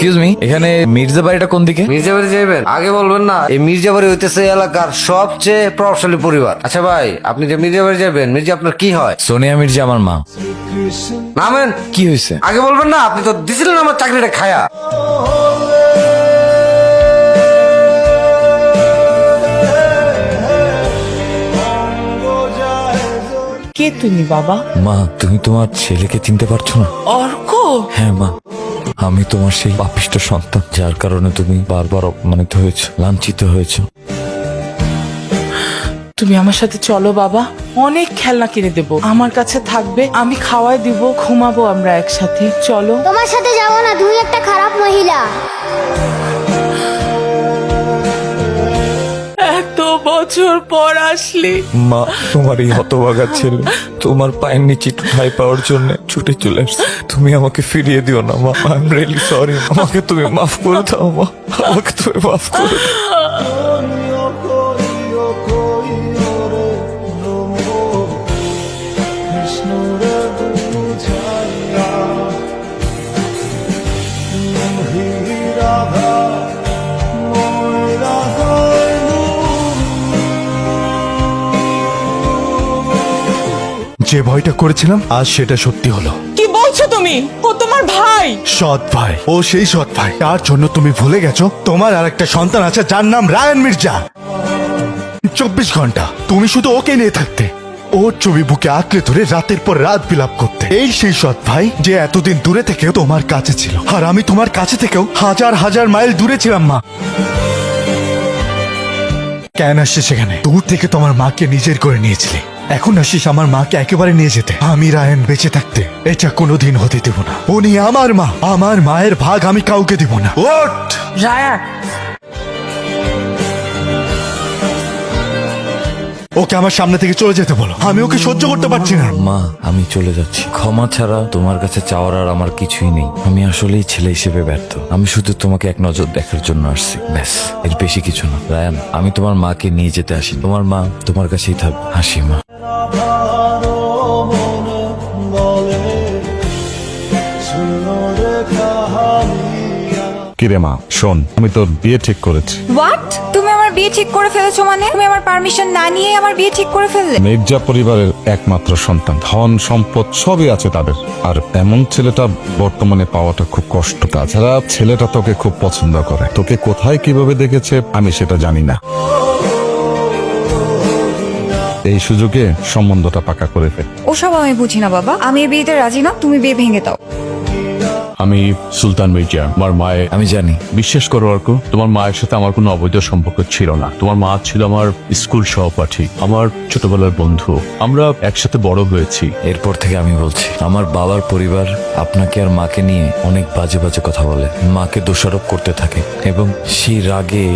Excuse me, এখানে মির্জা বাড়িটা কোন দিকে? মির্জাবাড়ি যাইবেন? আগে বলবেন না। এই মির্জাবাড়ি হইতেছে এলাকার সবচেয়ে প্রভাবশালী পরিবার। আচ্ছা ভাই, আপনি যে মির্জাবাড়ি যাবেন, মির্জা আপনার কি হয়? সোনিয়া মির্জা আমার মা। নামেন। কি হয়েছে? আগে বলবেন না, আপনি তো দিছিলেন আমার চাকরিটা খায়া। কে তুমি বাবা? মা, তুমি তোমার ছেলেকে চিনতে পারছো না? অর্ক? হ্যাঁ মা, আমি তোমার সেই পাপিষ্ঠ সন্তান, যার কারণে তুমি বারবার অপমানিত হয়েছো, লাঞ্ছিত হয়েছো। তুমি আমার সাথে চলো বাবা, অনেক খেলনা কিনে দেবো, আমার কাছে থাকবে, আমি খাওয়াই দিব, ঘুমাবো আমরা একসাথে। চলো। তোমার সাথে যাবো না, তুমি একটা খারাপ মহিলা। এত বছর পর আসলে। মা, তোমার এই হতভাগা ছেলে তোমার পায়ের নিচে একটু ঠাঁই পাওয়ার জন্য ছুটে চলে আসছে। তুমি আমাকে ফিরিয়ে দিও না মা, আই এম রিয়েলি সরি। আমাকে তুমি মাফ করে দাও মা, আমাকে তুমি মাফ করে দাও। যে ভয়টা করেছিলাম আজ সেটা সত্যি হলো। কি বলছো তুমি? ও তোমার ভাই? সৎ ভাই, ও সেই সৎ ভাই। তার জন্য তুমি ভুলে গেছো তোমার আর একটা সন্তান আছে যার নাম রায়ান মির্জা। 24 ঘন্টা তুমি শুধু ওকে নিয়ে থাকতে, ওর ছবি বুকে আঁকড়ে ধরে রাতের পর রাত বিলাপ করতে। এই সেই সৎ ভাই যে এতদিন দূরে থেকেও তোমার কাছে ছিল, আর আমি তোমার কাছে থেকেও হাজার হাজার মাইল দূরে ছিলাম মা। কেন আসছে সেখানে? দূর থেকে তোমার মাকে নিজের করে নিয়েছিলে, এখন আসিস আমার মাকে একেবারে নিয়ে যেতে। আমি রায়ন বেঁচে থাকতে এটা কোনোদিন হতে দেব না। উনি আমার মা, আমার মায়ের ভাগ আমি কাউকে দিব না। ওঠ! রায়া, ওকে আমার সামনে থেকে চলে যেতে বলো, আমি ওকে সহ্য করতে পারছি না। মা, আমি চলে যাচ্ছি। ক্ষমা ছাড়া তোমার কাছে চাওয়ার আর আমার কিছুই নেই। আমি আসলেই ছেলে হিসেবে ব্যর্থ। আমি শুধু তোমাকে এক নজর দেখার জন্য আসছি, ব্যাস, এর বেশি কিছু না। রায়ান, আমি তোমার মাকে নিয়ে যেতে আসি। তোমার মা তোমার কাছেই থাকবে। হাসি মা। কিরে মা, শোন, আমি তোর বিয়ে ঠিক করেছি। হোয়াট? তুমি আমার বিয়ে ঠিক করে ফেলেছো? মানে তুমি আমার পারমিশন না নিয়ে আমার বিয়ে ঠিক করে ফেললে? মির্জা পরিবারের একমাত্র সন্তান, ধন সম্পদ সবই আছে তাদের, আর এমন ছেলেটা বর্তমানে পাওয়াটা খুব কষ্ট। তাছাড়া ছেলেটা তোকে খুব পছন্দ করে। তোকে কোথায় কিভাবে দেখেছে আমি সেটা জানি না। এই সুযোগে সম্বন্ধটা পাকা করে ফেল। ওসব আমি বুঝি না বাবা, আমি এই বিয়েতে রাজি না, তুমি বিয়ে ভেঙে দাও। আমি সুলতান মির্জা, আমার মায়ের। আমি জানি। বিশ্বাস করো অর্ক, তোমার মায়ের সাথে আমার কোনো অবৈধ সম্পর্ক ছিল না। তোমার মা ছিল আমার স্কুল সহপাঠী, আমার ছোটবেলার বন্ধু। আমরা একসাথে বড় হয়েছি। এরপর থেকে আমি বলছি, আমার বাবার পরিবার আপনাকে আর মাকে নিয়ে অনেক বাজে বাজে কথা বলে, মাকে দোষারোপ করতে থাকে, এবং সেই রাগে,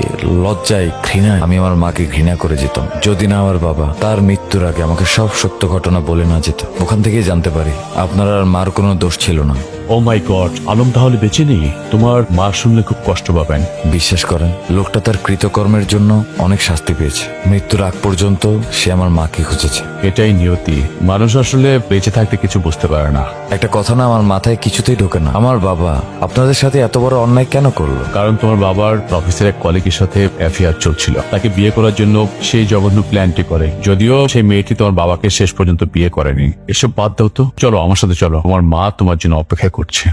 লজ্জায়, ঘৃণায় আমি আমার মাকে ঘৃণা করে যেতাম। যদি না আমার বাবা তার মৃত্যুর আগে আমাকে সব সত্য ঘটনা বলে না যেত। ওখান থেকেই জানতে পারি আপনার আর মার কোনো দোষ ছিল না। ও মাই গড, আলম তাহলে বেঁচে নেই? তোমার মা শুনলে খুব কষ্ট পাবেন। বিশ্বাস করেন, লোকটা তার কৃতকর্মের জন্য অনেক শাস্তি পেয়েছে। মৃত্যুর আগ পর্যন্ত সে আমার মাকে খুঁজেছে। এটাই নিয়তি। মানুষ আসলে বেঁচে থাকতে কিছু বুঝতে পারে না। একটা কথা না আমার মাথায় কিছুতেই ঢোকে না, আমার বাবা আপনাদের সাথে এত বড় অন্যায় কেন করলো? কারণ তোমার বাবার অফিসের এক কলিগের সাথে অ্যাফেয়ার চলছিল। তাকে বিয়ে করার জন্য সেই জঘন্য প্ল্যানটি করে, যদিও সেই মেয়েটি তোমার বাবাকে শেষ পর্যন্ত বিয়ে করেনি। এসব বাদ দাও তো, চলো আমার সাথে চলো, আমার মা তোমার জন্য অপেক্ষা করছে।